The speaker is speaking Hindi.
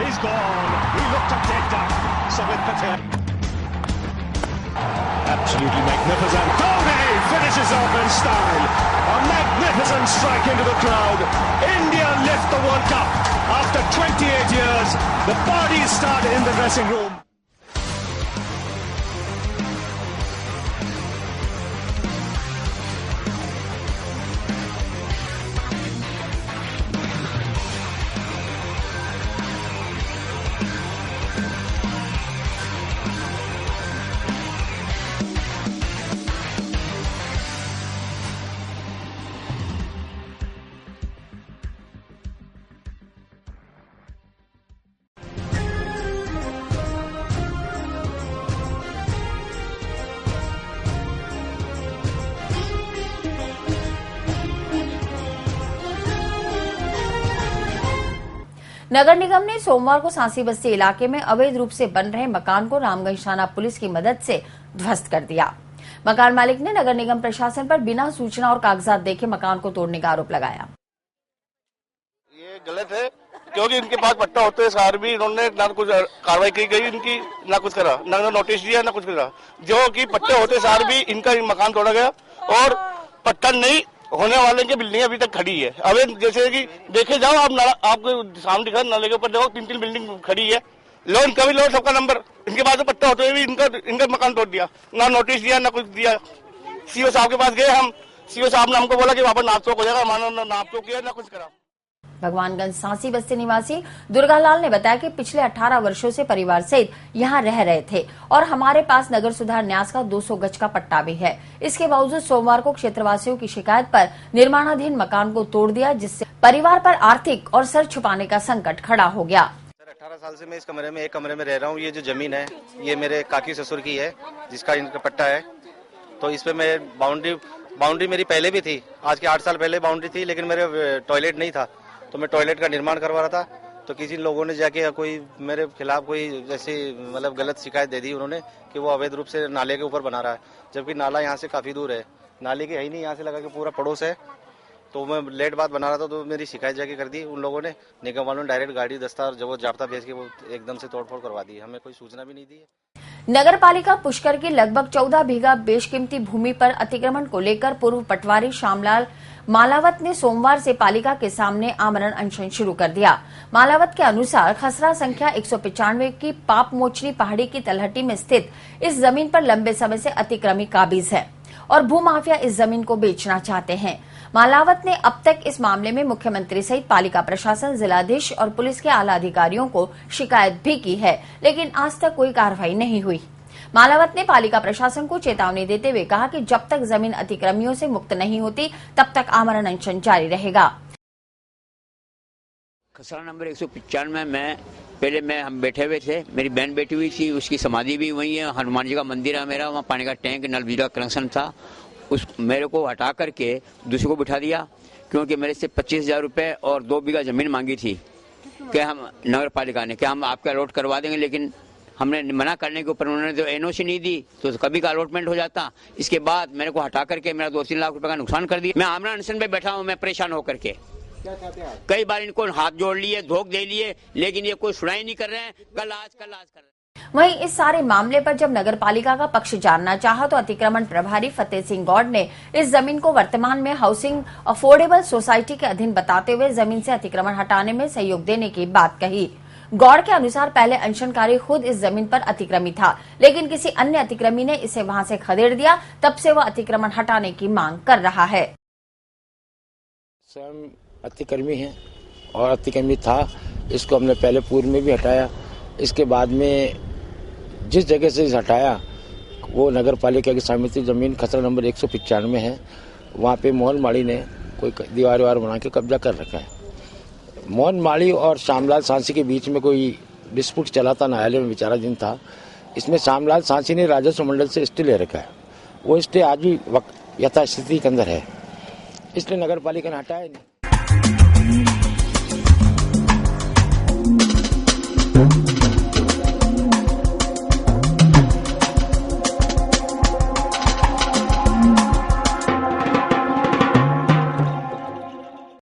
He's gone. He looked a dead duck. Samit Patel. Absolutely magnificent. Dhoni finishes off in style. A magnificent strike into the crowd. India lift the World Cup. After 28 years, the parties start in the dressing room. नगर निगम ने सोमवार को सांसी बस्ती इलाके में अवैध रूप से बन रहे मकान को रामगंज थाना पुलिस की मदद से ध्वस्त कर दिया। मकान मालिक ने नगर निगम प्रशासन पर बिना सूचना और कागजात देखे मकान को तोड़ने का आरोप लगाया। ये गलत है क्योंकि इनके पास पट्टा होते हैं सार भी इन्होंने ना कुछ कार्रवाई की गई इनकी ना कुछ करा ना नोटिस दिया ना कुछ करा। जो कि पट्टे होते सार भी इनका मकान तोड़ा गया और पट्टा नहीं होने वाले की बिल्डिंग अभी तक खड़ी है। अब जैसे कि देखे जाओ आप आपको सामने दिखा नाले के ऊपर देखो 3-3 बिल्डिंग खड़ी है। लो इनका भी लो सबका नंबर इनके पास पट्टा होते हुए भी इनका मकान तोड़ दिया ना नोटिस दिया ना कुछ दिया। सीओ साहब के पास गए हम सीओ साहब ने हमको बोला कि वहाँ पर नाप तोड़ हो जाएगा मानो नाप तोड़ किया ना कुछ करा। भगवानगंज सांसी बस्ती निवासी दुर्गालाल ने बताया कि पिछले 18 वर्षों से परिवार सहित यहां रह रहे थे और हमारे पास नगर सुधार न्यास का 200 गज का पट्टा भी है। इसके बावजूद सोमवार को क्षेत्रवासियों की शिकायत पर निर्माणाधीन मकान को तोड़ दिया जिससे परिवार पर आर्थिक और सर छुपाने का संकट खड़ा हो गया। 18 साल से मैं इस कमरे में एक कमरे में रह रहा हूँ। ये जो जमीन है ये मेरे काकी ससुर की है जिसका इनका पट्टा है। तो इस पे मैं बाउंड्री मेरी पहले भी थी, आज के 8 साल पहले बाउंड्री थी, लेकिन मेरे टॉयलेट नहीं था तो मैं टॉयलेट का निर्माण करवा रहा था। तो किसी लोगों ने जाके कोई मेरे खिलाफ कोई जैसी मतलब गलत शिकायत दे दी उन्होंने कि वो अवैध रूप से नाले के ऊपर बना रहा है, जबकि नाला यहाँ से काफी दूर है, नाले की है ही नहीं, यहाँ से लगा के पूरा पड़ोस है। तो मैं लेट बाद बना रहा था तो मेरी शिकायत जाके कर दी उन लोगों ने। निगम वालों ने डायरेक्ट गाड़ी दस्ता जब जाब्ता भेज के वो एकदम से तोड़फोड़ करवा दी, हमें कोई सूचना भी नहीं दी है। नगर पालिका पुष्कर की लगभग 14 बीघा बेशकीमती भूमि पर अतिक्रमण को लेकर पूर्व पटवारी श्यामलाल मालावत ने सोमवार से पालिका के सामने आमरण अनशन शुरू कर दिया। मालावत के अनुसार खसरा संख्या 195 की पाप मोचनी पहाड़ी की तलहटी में स्थित इस जमीन पर लंबे समय से अतिक्रमी काबिज है और भूमाफिया इस जमीन को बेचना चाहते हैं। मालावत ने अब तक इस मामले में मुख्यमंत्री सहित पालिका प्रशासन, जिलाधीश और पुलिस के आला अधिकारियों को शिकायत भी की है, लेकिन आज तक कोई कार्रवाई नहीं हुई। मालावत ने पालिका प्रशासन को चेतावनी देते हुए कहा कि जब तक जमीन अतिक्रमियों से मुक्त नहीं होती तब तक आमरण अनशन जारी रहेगा। खसरा नंबर 195 में पहले हम बैठे हुए थे, मेरी बहन बैठी हुई थी, उसकी समाधि भी वही है, हनुमान जी का मंदिर है मेरा, वहाँ पानी का टैंक नल बिजली का कनेक्शन था। उस मेरे को हटा करके दूसरे को बिठा दिया क्योंकि मेरे से 25,000 रुपए और 2 बीघा जमीन मांगी थी कि हम नगर पालिका ने हम आपका अलॉट करवा देंगे, लेकिन हमने मना करने के ऊपर उन्होंने जो एनओसी नहीं दी तो कभी का अलॉटमेंट हो जाता। इसके बाद मेरे को हटा करके मेरा 2-3 लाख रुपए का नुकसान कर दिया। मैं आमरण अनशन पे बैठा हूँ, मैं परेशान होकर के। क्या चाहते हैं? कई बार इनको हाथ जोड़ लिए, धोख दे लिए, लेकिन ये कोई सुनाई नहीं कर रहे हैं। कल आज कर रहे हैं। वहीं इस सारे मामले पर जब नगर पालिका का पक्ष जानना चाहा तो अतिक्रमण प्रभारी फतेह सिंह गौड़ ने इस जमीन को वर्तमान में हाउसिंग अफोर्डेबल सोसाइटी के अधीन बताते हुए जमीन से अतिक्रमण हटाने में सहयोग देने की बात कही। गौड़ के अनुसार पहले अनशनकारी खुद इस जमीन पर अतिक्रमी था, लेकिन किसी अन्य अतिक्रमी ने इसे वहां से खदेड़ दिया, तब से वह अतिक्रमण हटाने की मांग कर रहा है। स्वयं अतिक्रमी है और अतिक्रमी था, इसको हमने पहले पूर्व में भी हटाया। इसके बाद में जिस जगह से हटाया वो नगर पालिका की समिति जमीन खसरा नंबर 195 है, वहाँ पे मोहन माड़ी ने कोई दीवार बना के कब्जा कर रखा है। मोहन माड़ी और श्यामलाल सांसी के बीच में कोई डिस्प्यूट चला था, न्यायालय में विचाराधीन था। इसमें श्यामलाल सांसी ने राजस्व मंडल से स्टे ले रखा है, वो स्टे आज भी यथास्थिति के अंदर है, इसलिए नगर पालिका ने हटाया नहीं।